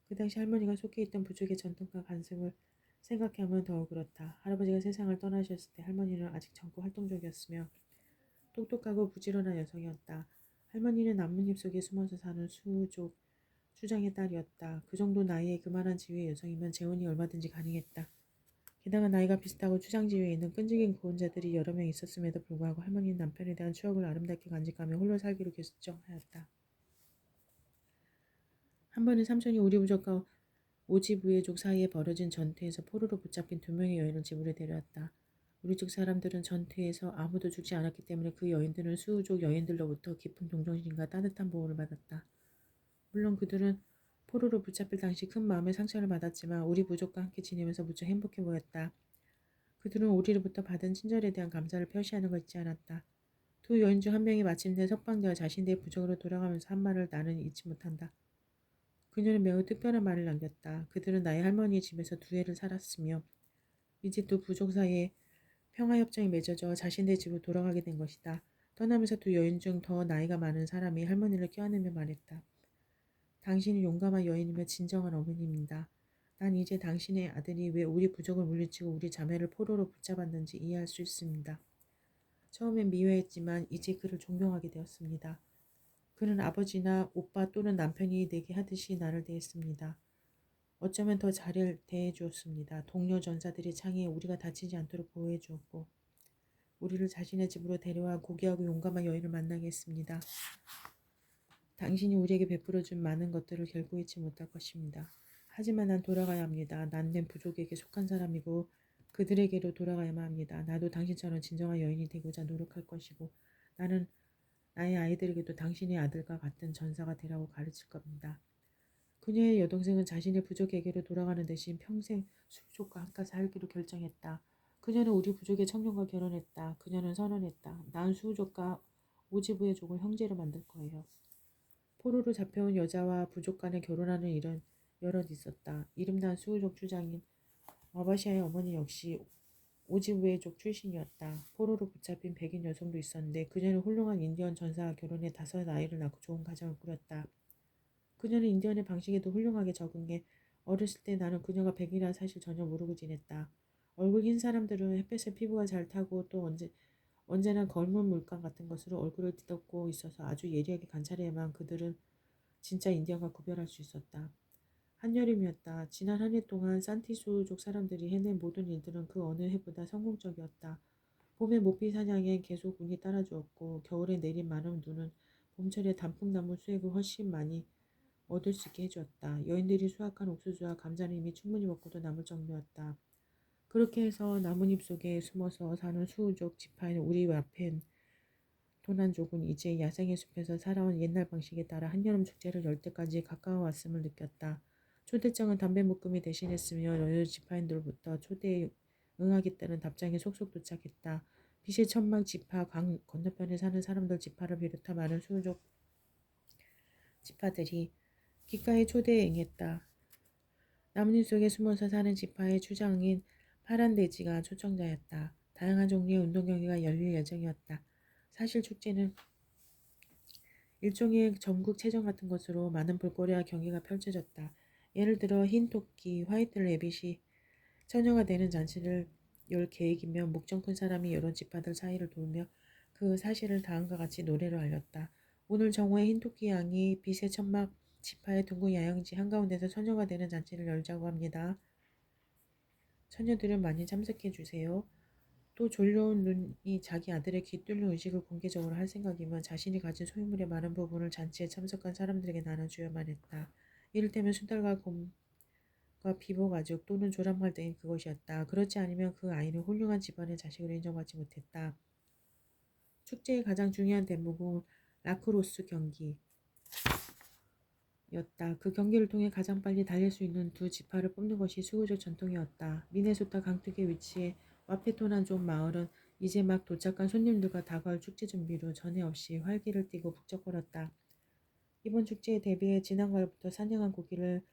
그 당시 할머니가 속해 있던 부족의 전통과 관습을 생각하면 더욱 그렇다. 할아버지가 세상을 떠나셨을 때 할머니는 아직 젊고 활동적이었으며 똑똑하고 부지런한 여성이었다. 할머니는 나뭇잎 속에 숨어서 사는 수족 추장의 딸이었다. 그 정도 나이에 그만한 지위의 여성이면 재혼이 얼마든지 가능했다. 게다가 나이가 비슷하고 추장지위에 있는 끈질긴 고혼자들이 여러 명 있었음에도 불구하고 할머니는 남편에 대한 추억을 아름답게 간직하며 홀로 살기로 결정하였다. 한 번은 삼촌이 우리 부족과 오지부의족 사이에 벌어진 전투에서 포로로 붙잡힌 2명의 여인을 집으로 데려왔다. 우리 쪽 사람들은 전투에서 아무도 죽지 않았기 때문에 그 여인들은 수우족 여인들로부터 깊은 동정심과 따뜻한 보호를 받았다. 물론 그들은 포로로 붙잡힐 당시 큰 마음의 상처를 받았지만 우리 부족과 함께 지내면서 무척 행복해 보였다. 그들은 우리로부터 받은 친절에 대한 감사를 표시하는 걸 잊지 않았다. 두 여인 중 한 명이 마침내 석방되어 자신들의 부족으로 돌아가면서 한 말을 나는 잊지 못한다. 그녀는 매우 특별한 말을 남겼다. 그들은 나의 할머니의 집에서 2해를 살았으며 이제 두 부족 사이에 평화협정이 맺어져 자신들의 집으로 돌아가게 된 것이다. 떠나면서 두 여인 중 더 나이가 많은 사람이 할머니를 껴안으며 말했다. 당신은 용감한 여인이며 진정한 어머니입니다. 난 이제 당신의 아들이 왜 우리 부족을 물리치고 우리 자매를 포로로 붙잡았는지 이해할 수 있습니다. 처음엔 미워했지만 이제 그를 존경하게 되었습니다. 그는 아버지나 오빠 또는 남편이 내게 하듯이 나를 대했습니다. 어쩌면 더 잘 대해주었습니다. 동료 전사들의 창에 우리가 다치지 않도록 보호해주었고 우리를 자신의 집으로 데려와 고귀하고 용감한 여인을 만나게 했습니다. 당신이 우리에게 베풀어준 많은 것들을 결코 잊지 못할 것입니다. 하지만 난 돌아가야 합니다. 난 내 부족에게 속한 사람이고 그들에게로 돌아가야만 합니다. 나도 당신처럼 진정한 여인이 되고자 노력할 것이고 나는 나의 아이들에게도 당신의 아들과 같은 전사가 되라고 가르칠 겁니다. 그녀의 여동생은 자신의 부족에게로 돌아가는 대신 평생 수족과 함께 살기로 결정했다. 그녀는 우리 부족의 청년과 결혼했다. 그녀는 선언했다. 난 수족과 오지부의 족을 형제로 만들 거예요. 포로로 잡혀온 여자와 부족 간에 결혼하는 일은 여럿 있었다. 이름난 수우족 주장인 와바시아의 어머니 역시 오지부의족 출신이었다. 포로로 붙잡힌 백인 여성도 있었는데 그녀는 훌륭한 인디언 전사와 결혼해 5 아이를 낳고 좋은 가정을 꾸렸다. 그녀는 인디언의 방식에도 훌륭하게 적응해 어렸을 때 나는 그녀가 백인이라는 사실 전혀 모르고 지냈다. 얼굴 흰 사람들은 햇볕에 피부가 잘 타고 또 언제나 검은 물감 같은 것으로 얼굴을 뒤덮고 있어서 아주 예리하게 관찰해야만 그들은 진짜 인디언과 구별할 수 있었다. 한여름이었다. 지난 한 해 동안 산티수족 사람들이 해낸 모든 일들은 그 어느 해보다 성공적이었다. 봄에 모피 사냥엔 계속 운이 따라주었고 겨울에 내린 많은 눈은 봄철에 단풍나무 수액을 훨씬 많이 얻을 수 있게 해주었다. 여인들이 수확한 옥수수와 감자는 이미 충분히 먹고도 남을 정도였다. 그렇게 해서 나뭇잎 속에 숨어서 사는 수우족 지파인 우리 앞엔 도난족은 이제 야생의 숲에서 살아온 옛날 방식에 따라 한여름 축제를 열 때까지 가까워 왔음을 느꼈다. 초대장은 담배 묶음이 대신했으며 여느 지파인들부터 초대에 응하겠다는 답장이 속속 도착했다. 빛의 천막 지파 강 건너편에 사는 사람들 지파를 비롯한 많은 수족 지파들이 기가의 초대에 응했다. 나뭇잎 속에 숨어서 사는 지파의 주장인 파란 돼지가 초청자였다. 다양한 종류의 운동 경기가 열릴 예정이었다. 사실 축제는 일종의 전국체전 같은 것으로 많은 볼거리와 경기가 펼쳐졌다. 예를 들어 흰 토끼, 화이트 레빗이 처녀가 되는 잔치를 열 계획이며 목청 큰 사람이 여러 지파들 사이를 돌며 그 사실을 다음과 같이 노래로 알렸다. 오늘 정오에 흰 토끼 양이 빛의 천막 지파의 둥근 야영지 한가운데서 처녀가 되는 잔치를 열자고 합니다. 처녀들은 많이 참석해 주세요. 또 졸려온 눈이 자기 아들의 귀 뚫는 의식을 공개적으로 할 생각이면 자신이 가진 소유물의 많은 부분을 잔치에 참석한 사람들에게 나눠주어야만 했다. 이를테면 수달과 곰과 비보 가죽 또는 조랑말 등이 그것이었다. 그렇지 않으면 그 아이는 훌륭한 집안의 자식으로 인정받지 못했다. 축제의 가장 중요한 대목은 라크로스 경기였다. 그 경기를 통해 가장 빨리 달릴 수 있는 두 지파를 뽑는 것이 수구적 전통이었다. 미네소타 강둑에 위치해 와페토난족 마을은 이제 막 도착한 손님들과 다가올 축제 준비로 전에 없이 활기를 띠고 북적거렸다. 이번 축제에 대비해 지난 가을부터 사냥한 고기를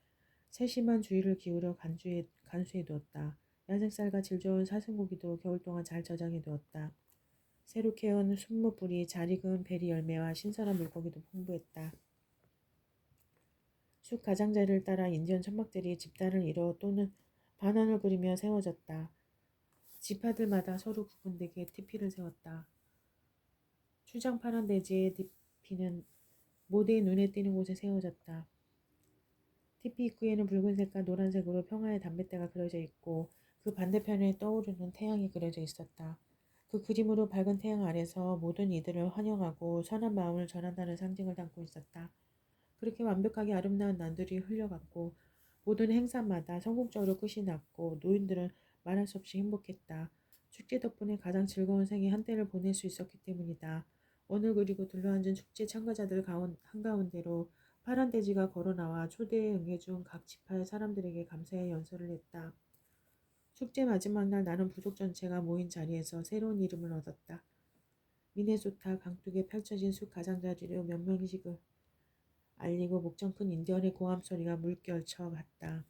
세심한 주의를 기울여 간수해 두었다. 야생쌀과 질 좋은 사슴고기도 겨울 동안 잘 저장해 두었다. 새로 캐온 순무뿌리, 잘 익은 베리 열매와 신선한 물고기도 풍부했다. 숲 가장자리를 따라 인디언 천막들이 집단을 이뤄 또는 반원을 그리며 세워졌다. 지파들마다 서로 구분되게 티피를 세웠다. 추장 파란 대지의 티피는 모두의 눈에 띄는 곳에 세워졌다. 티피 입구에는 붉은색과 노란색으로 평화의 담뱃대가 그려져 있고 그 반대편에 떠오르는 태양이 그려져 있었다. 그 그림으로 밝은 태양 아래서 모든 이들을 환영하고 선한 마음을 전한다는 상징을 담고 있었다. 그렇게 완벽하게 아름다운 난들이 흘려갔고 모든 행사마다 성공적으로 끝이 났고 노인들은 말할 수 없이 행복했다. 축제 덕분에 가장 즐거운 생의 한때를 보낼 수 있었기 때문이다. 오늘 그리고 둘러앉은 축제 참가자들 한가운데로 파란 돼지가 걸어나와 초대에 응해준 각 지파의 사람들에게 감사의 연설을 했다. 축제 마지막 날 나는 부족 전체가 모인 자리에서 새로운 이름을 얻었다. 미네소타 강둑에 펼쳐진 숲 가장자리로 명명식을 알리고 목청 큰 인디언의 고함 소리가 물결쳐 갔다.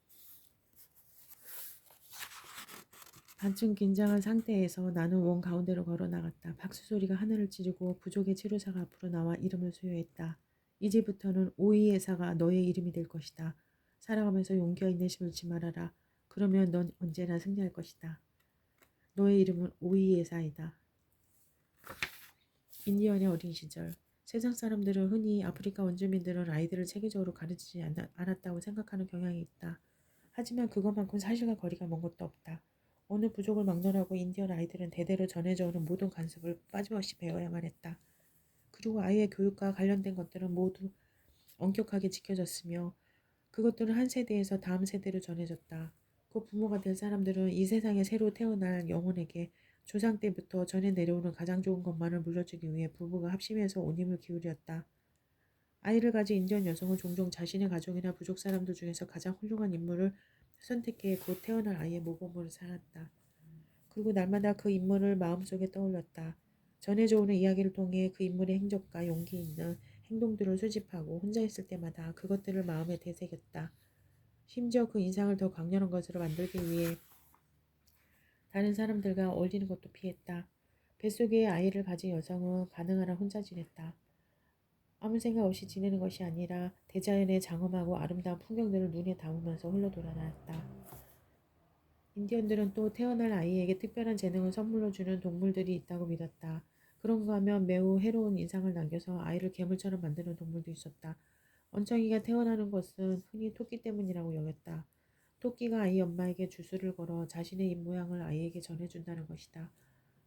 반쯤 긴장한 상태에서 나는 원 가운데로 걸어 나갔다. 박수 소리가 하늘을 찌르고 부족의 치료사가 앞으로 나와 이름을 수여했다. 이제부터는 오이에사가 너의 이름이 될 것이다. 살아가면서 용기와 인내심을 잃지 말아라. 그러면 넌 언제나 승리할 것이다. 너의 이름은 오이에사이다. 인디언의 어린 시절. 세상 사람들은 흔히 아프리카 원주민들은 아이들을 체계적으로 가르치지 않았다고 생각하는 경향이 있다. 하지만 그것만큼 사실과 거리가 먼 것도 없다. 어느 부족을 막론하고 인디언 아이들은 대대로 전해져 오는 모든 관습을 빠짐없이 배워야만 했다. 그리고 아이의 교육과 관련된 것들은 모두 엄격하게 지켜졌으며 그것들은 한 세대에서 다음 세대로 전해졌다. 그 부모가 될 사람들은 이 세상에 새로 태어날 영혼에게 조상 때부터 전해 내려오는 가장 좋은 것만을 물려주기 위해 부부가 합심해서 온 힘을 기울였다. 아이를 가진 인디언 여성은 종종 자신의 가족이나 부족 사람들 중에서 가장 훌륭한 인물을 선택해 곧 태어날 아이의 모범으로 살았다. 그리고 날마다 그 인물을 마음속에 떠올렸다. 전해져 오는 이야기를 통해 그 인물의 행적과 용기 있는 행동들을 수집하고 혼자 있을 때마다 그것들을 마음에 되새겼다. 심지어 그 인상을 더 강렬한 것으로 만들기 위해 다른 사람들과 어울리는 것도 피했다. 뱃속에 아이를 가진 여성은 가능한 한 혼자 지냈다. 아무 생각 없이 지내는 것이 아니라 대자연의 장엄하고 아름다운 풍경들을 눈에 담으면서 흘러 돌아다녔다. 인디언들은 또 태어날 아이에게 특별한 재능을 선물로 주는 동물들이 있다고 믿었다. 그런가 하면 매우 해로운 인상을 남겨서 아이를 괴물처럼 만드는 동물도 있었다. 원청이가 태어나는 것은 흔히 토끼 때문이라고 여겼다. 토끼가 아이 엄마에게 주술을 걸어 자신의 입모양을 아이에게 전해준다는 것이다.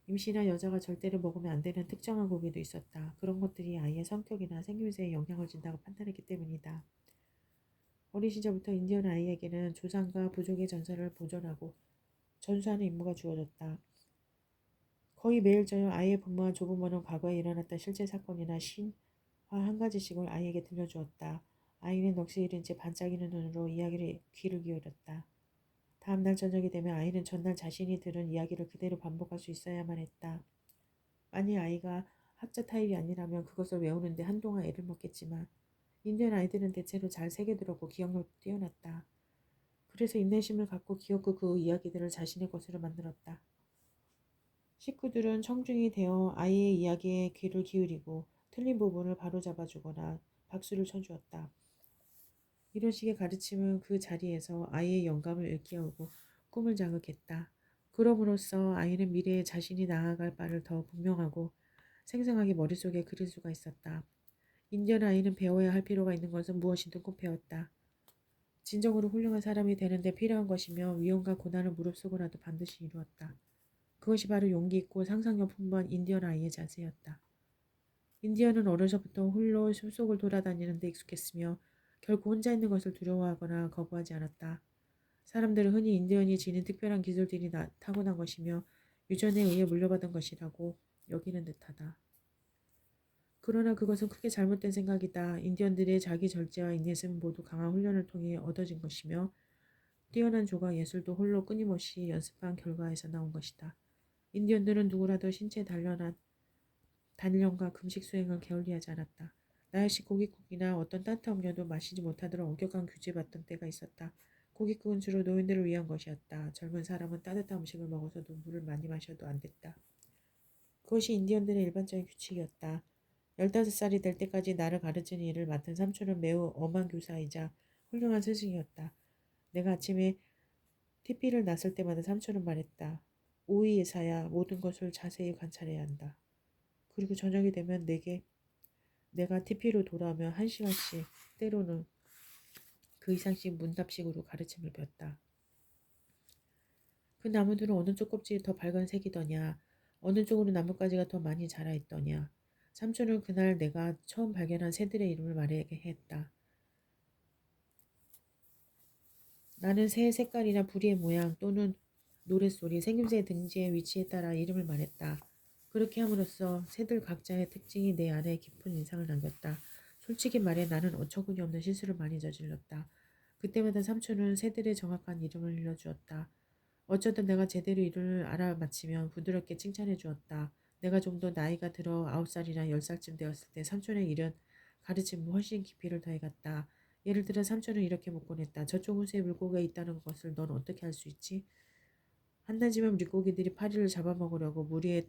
임신한 여자가 절대로 먹으면 안 되는 특정한 고기도 있었다. 그런 것들이 아이의 성격이나 생김새에 영향을 준다고 판단했기 때문이다. 어린 시절부터 인디언 아이에게는 조상과 부족의 전설을 보존하고 전수하는 임무가 주어졌다. 거의 매일 저녁 아이의 부모와 조부모는 과거에 일어났던 실제 사건이나 신화 한 가지씩을 아이에게 들려주었다. 아이는 넋이 잃은 채 반짝이는 눈으로 이야기를 귀를 기울였다. 다음 날 저녁이 되면 아이는 전날 자신이 들은 이야기를 그대로 반복할 수 있어야만 했다. 만일 아이가 학자 타입이 아니라면 그것을 외우는데 한동안 애를 먹겠지만 인디언 아이들은 대체로 잘 새겨들었고 기억력도 뛰어났다. 그래서 인내심을 갖고 기억고 그 이야기들을 자신의 것으로 만들었다. 식구들은 청중이 되어 아이의 이야기에 귀를 기울이고 틀린 부분을 바로잡아주거나 박수를 쳐주었다. 이런 식의 가르침은 그 자리에서 아이의 영감을 일깨우고 꿈을 자극했다. 그럼으로써 아이는 미래에 자신이 나아갈 바를 더 분명하고 생생하게 머릿속에 그릴 수가 있었다. 인디언 아이는 배워야 할 필요가 있는 것은 무엇이든 꼭 배웠다. 진정으로 훌륭한 사람이 되는데 필요한 것이며 위험과 고난을 무릅쓰고라도 반드시 이루었다. 그것이 바로 용기 있고 상상력 풍부한 인디언 아이의 자세였다. 인디언은 어려서부터 홀로 숲속을 돌아다니는 데 익숙했으며 결코 혼자 있는 것을 두려워하거나 거부하지 않았다. 사람들은 흔히 인디언이 지닌 특별한 기술들이 타고난 것이며 유전에 의해 물려받은 것이라고 여기는 듯하다. 그러나 그것은 크게 잘못된 생각이다. 인디언들의 자기 절제와 인내심은 모두 강한 훈련을 통해 얻어진 것이며 뛰어난 조각 예술도 홀로 끊임없이 연습한 결과에서 나온 것이다. 인디언들은 누구라도 신체 단련과 금식 수행을 게을리하지 않았다. 나 역시 고깃국이나 어떤 따뜻한 음료도 마시지 못하도록 엄격한 규제받던 때가 있었다. 고깃국은 주로 노인들을 위한 것이었다. 젊은 사람은 따뜻한 음식을 먹어서도 물을 많이 마셔도 안 됐다. 그것이 인디언들의 일반적인 규칙이었다. 15살이 될 때까지 나를 가르치는 일을 맡은 삼촌은 매우 엄한 교사이자 훌륭한 스승이었다. 내가 아침에 TP를 놨을 때마다 삼촌은 말했다. 오이에서야 모든 것을 자세히 관찰해야 한다. 그리고 저녁이 되면 내가 TP로 돌아오면 한 시간씩, 때로는 그 이상씩 문답식으로 가르침을 배웠다. 그 나무들은 어느 쪽 껍질이 더 밝은 색이더냐, 어느 쪽으로 나뭇가지가 더 많이 자라있더냐. 삼촌은 그날 내가 처음 발견한 새들의 이름을 말하게 했다. 나는 새의 색깔이나 부리의 모양 또는 노랫소리, 생김새의 등지의 위치에 따라 이름을 말했다. 그렇게 함으로써 새들 각자의 특징이 내 안에 깊은 인상을 남겼다. 솔직히 말해 나는 어처구니 없는 실수를 많이 저질렀다. 그때마다 삼촌은 새들의 정확한 이름을 일러주었다. 어쩌다 내가 제대로 이름을 알아맞히면 부드럽게 칭찬해 주었다. 내가 좀 더 나이가 들어 9살이나 10살쯤 되었을 때 삼촌의 일은 가르침을 훨씬 깊이를 더해갔다. 예를 들어 삼촌은 이렇게 묻곤 했다. 저쪽 호수에 물고기가 있다는 것을 넌 어떻게 알 수 있지? 한낮이면 물고기들이 파리를 잡아먹으려고 물 위에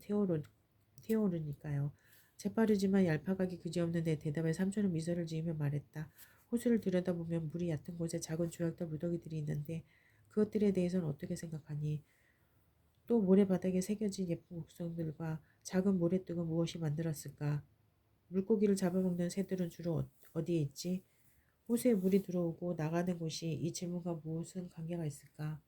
튀어오르니까요. 재빠르지만 얄팍하기 그지없는 내 대답에 삼촌은 미소를 지으며 말했다. 호수를 들여다보면 물이 얕은 곳에 작은 조약돌 무더기들이 있는데 그것들에 대해서는 어떻게 생각하니? 또 모래바닥에 새겨진 예쁜 곡선들과 작은 모래뜨은 무엇이 만들었을까? 물고기를 잡아먹는 새들은 주로 어디에 있지? 호수에 물이 들어오고 나가는 곳이 이 질문과 무슨 관계가 있을까?